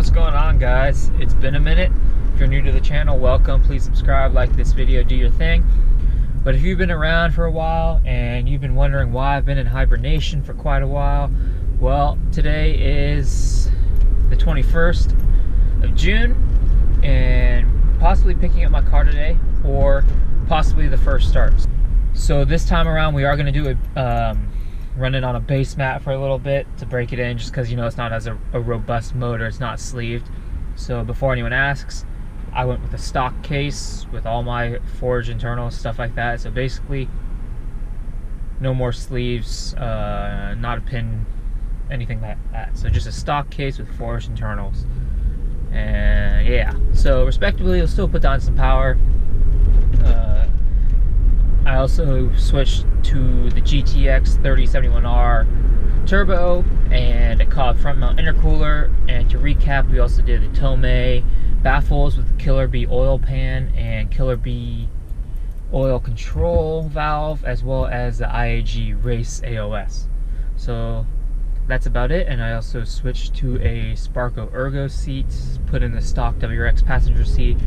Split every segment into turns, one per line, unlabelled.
What's going on, guys? It's been a minute. If you're new to the channel, welcome. Please subscribe, like this video, do your thing. But if you've been around for a while and you've been wondering why I've been in hibernation for quite a while, well, today is the 21st of June and possibly picking up my car today or possibly the first starts. So this time around we are going to do a run it on a base mat for a little bit to break it in, just because, you know, it's not as a robust motor, it's not sleeved. So before anyone asks, I went with a stock case with all my forged internals, stuff like that. So basically no more sleeves, not a pin, anything like that. So just a stock case with forged internals. And yeah, so respectively you'll still put down some power. I also switched to the GTX 3071R turbo and a Cobb front mount intercooler. And to recap, we also did the Tomei baffles with the Killer B oil pan and Killer B oil control valve, as well as the IAG race AOS. So that's about it. And I also switched to a Sparco Ergo seat, put in the stock WRX passenger seat.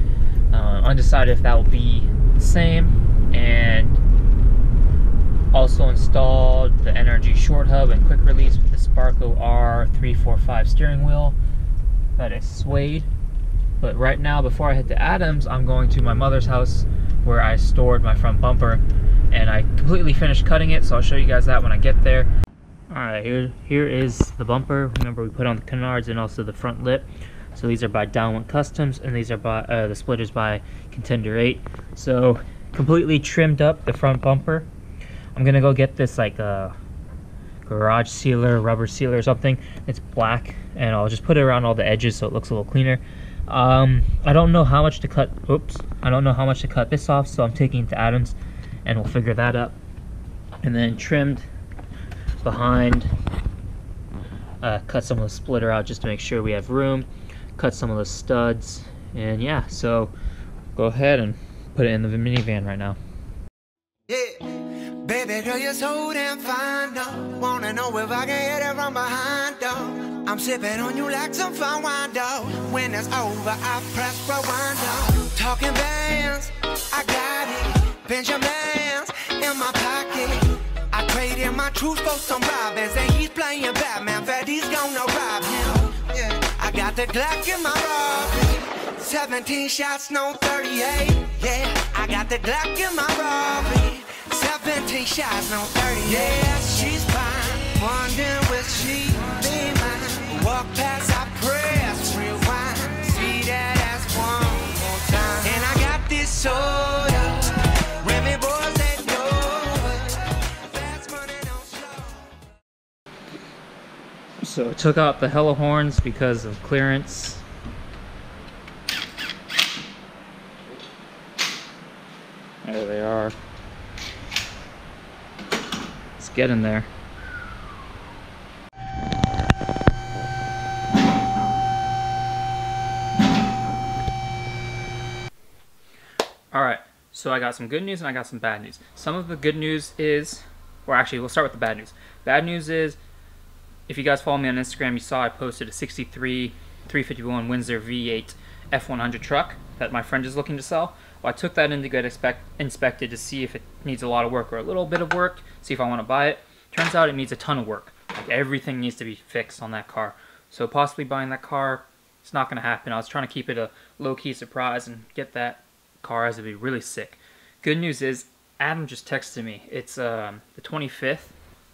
Undecided if that will be the same. And also installed the NRG short hub and quick release with the Sparco R345 steering wheel that is suede. But right now, before I head to Adams, I'm going to my mother's house where I stored my front bumper, and I completely finished cutting it, so I'll show you guys that when I get there. Alright, here is the bumper. Remember, we put on the canards and also the front lip. So these are by Downwind Customs, and these are by the splitters by Contender 8. So completely trimmed up the front bumper. I'm gonna go get this like a garage sealer, rubber sealer or something. It's black, and I'll just put it around all the edges so it looks a little cleaner. I don't know how much to cut. Oops, I don't know how much to cut this off, so I'm taking it to Adams, and we'll figure that up. And then trimmed behind. Cut some of the splitter out just to make sure we have room. Cut some of the studs, and yeah. So go ahead and put it in the minivan right now.
Yeah. Baby girl, you're so damn fine, though. Wanna know if I can hit it from behind, though. I'm sipping on you like some fine wine, though. When it's over, I press rewind, though. Talking bands, I got it. Benjamins in my pocket. I traded my truth for some robins, and he's playing Batman. Freddy's gonna rob him. Yeah. I got the Glock in my robbery. 17 shots, no 38. Yeah, I got the Glock in my robbery. 17 shots, no 30. Yeah, she's fine. Wondering will she be mine? Walk past, I press rewind. See that ass one more time. And I got this soda. Remy boys, they know it. Fast money don't slow.
So took out the hella horns because of clearance. There they are. Get in there. Alright, so I got some good news and I got some bad news. Some of the good news is, or actually we'll start with the bad news. Bad news is, if you guys follow me on Instagram, you saw I posted a 63 351 Windsor V8 F100 truck that my friend is looking to sell. Well, I took that in to get inspected to see if it needs a lot of work or a little bit of work, see if I want to buy it. Turns out it needs a ton of work. Like, everything needs to be fixed on that car. So possibly buying that car, it's not going to happen. I was trying to keep it a low-key surprise and get that car, as it'd be really sick. Good news is, Adam just texted me. It's the 25th.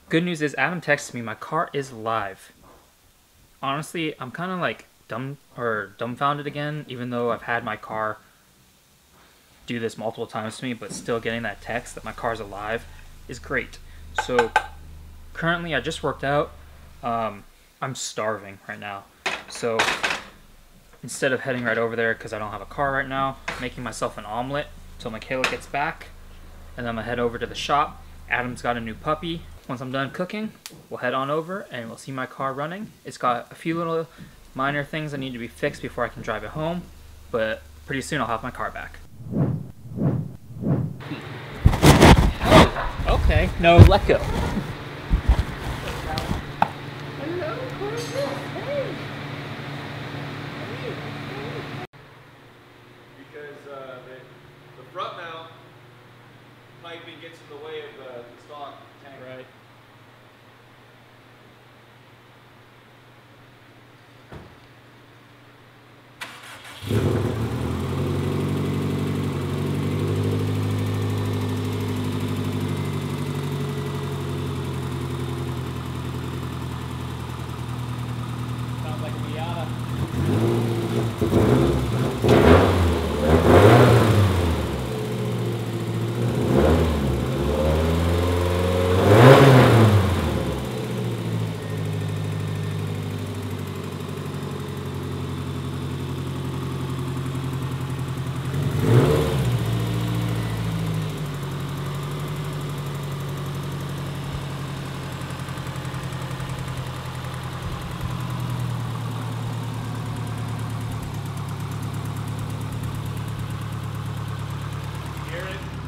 Good news is, Adam texted me, my car is live. Honestly, I'm kind of like dumbfounded again, even though I've had my car do this multiple times to me, but still getting that text that my car's alive is great. So currently I just worked out. I'm starving right now, so instead of heading right over there because I don't have a car right now, I'm making myself an omelet until Michaela gets back, and then I'm gonna head over to the shop. Adam's got a new puppy. Once I'm done cooking, we'll head on over and we'll see my car running. It's got a few little minor things that need to be fixed before I can drive it home, but pretty soon I'll have my car back. Oh, okay. No, let go.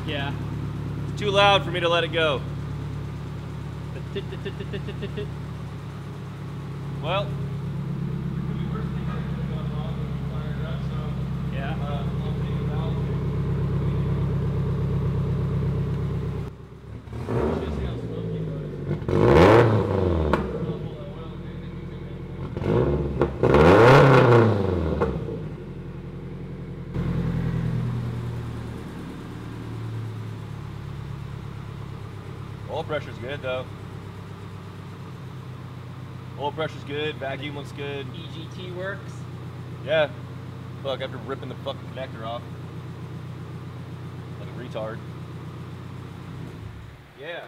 Yeah.
It's too loud for me to let it go. Well.
Yeah.
Oil pressure's good though. Oil pressure's good, vacuum looks good.
EGT works.
Yeah. Fuck, after ripping the fucking connector off. Like a retard. Yeah.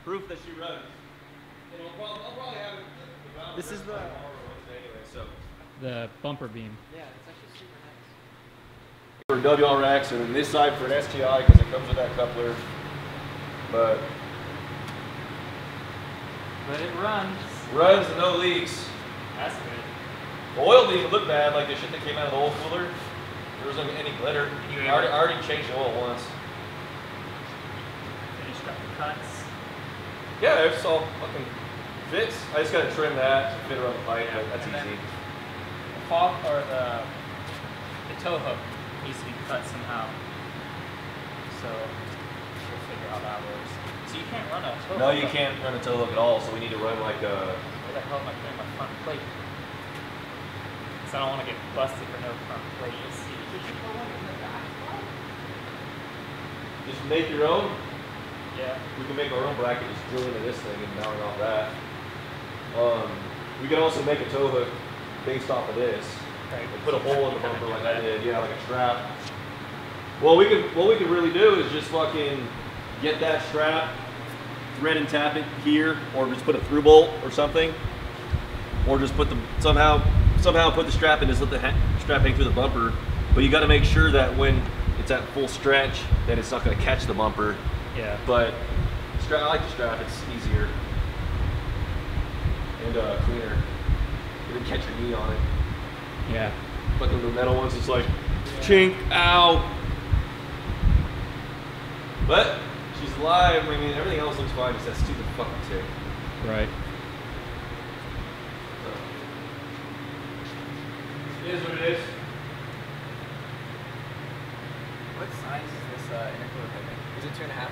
Proof that she runs. And I'll probably have it. This is the anyway, so.
The bumper beam.
Yeah, it's actually super nice.
For WRX, and then this side for an STI because it comes with that coupler. But
it runs.
Runs and no leaks.
That's good.
The oil didn't even look bad, like the shit that came out of the oil cooler. There wasn't any glitter. I already changed the oil once.
Finished up the cuts.
Yeah, it's all fucking fits. I just gotta trim that to fit around the pipe, but that's easy.
The fog or the tow hook needs to be cut somehow. So we'll figure out how that works. So you can't run a tow hook.
No, you can't run a tow hook at all, so we need to run like a...
Where the hell am I putting my front plate? Because I don't want to get busted for no front plate. You'll see. Did you put one in the back?
Just make your own.
Yeah.
We can make our own bracket, just drill into this thing and mount it off that. We can also make a tow hook based off of this.
Right.
And put a hole in the bumper like I did, yeah, like a strap. Well, what we could really do is just fucking get that strap, thread and tap it here, or just put a through bolt or something, or just put the somehow put the strap in, just let the strap hang through the bumper. But you got to make sure that when it's at full stretch, that it's not going to catch the bumper.
Yeah.
But I like the strap; it's easier and cleaner. You didn't catch your knee on it.
Yeah.
But the metal ones, it's like, chink, ow. But she's alive. I mean, everything else looks fine. Just that stupid fucking tick.
Right.
So, it is what it is.
What size is this intercooler piping? Is it 2.5?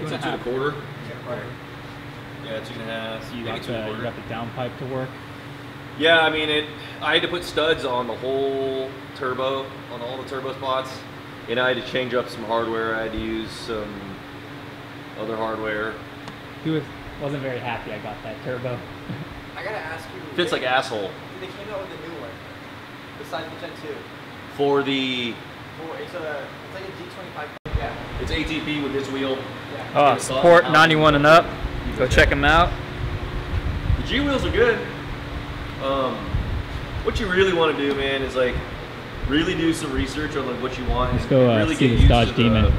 It's a 2 1/4. Yeah, 2.5.
So you got the down pipe to work.
Yeah, I mean I had to put studs on the whole turbo, on all the turbo spots, and I had to change up some hardware. I had to use some other hardware.
He wasn't very happy I got that turbo.
I gotta ask you.
Fits like asshole.
They came out with a new one, besides the Gen 2.
For the...
It's like a G25. Yeah.
It's ATP with this wheel.
Yeah.
Support 91 and up. Go check them out.
The G wheels are good. What you really want to do, man, is like really do some research on like what you want.
Let's go
really
see
get
this
used
Dodge
to
Demon.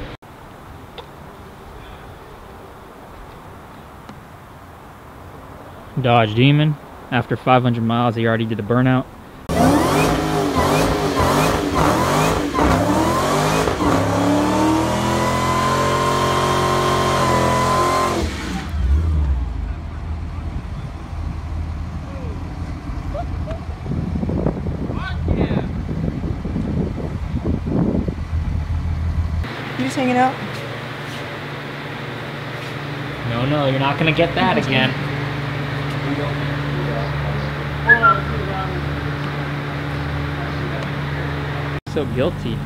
Dodge Demon. After 500 miles, he already did a burnout.
You just hanging out?
No, you're not gonna get that again. So guilty.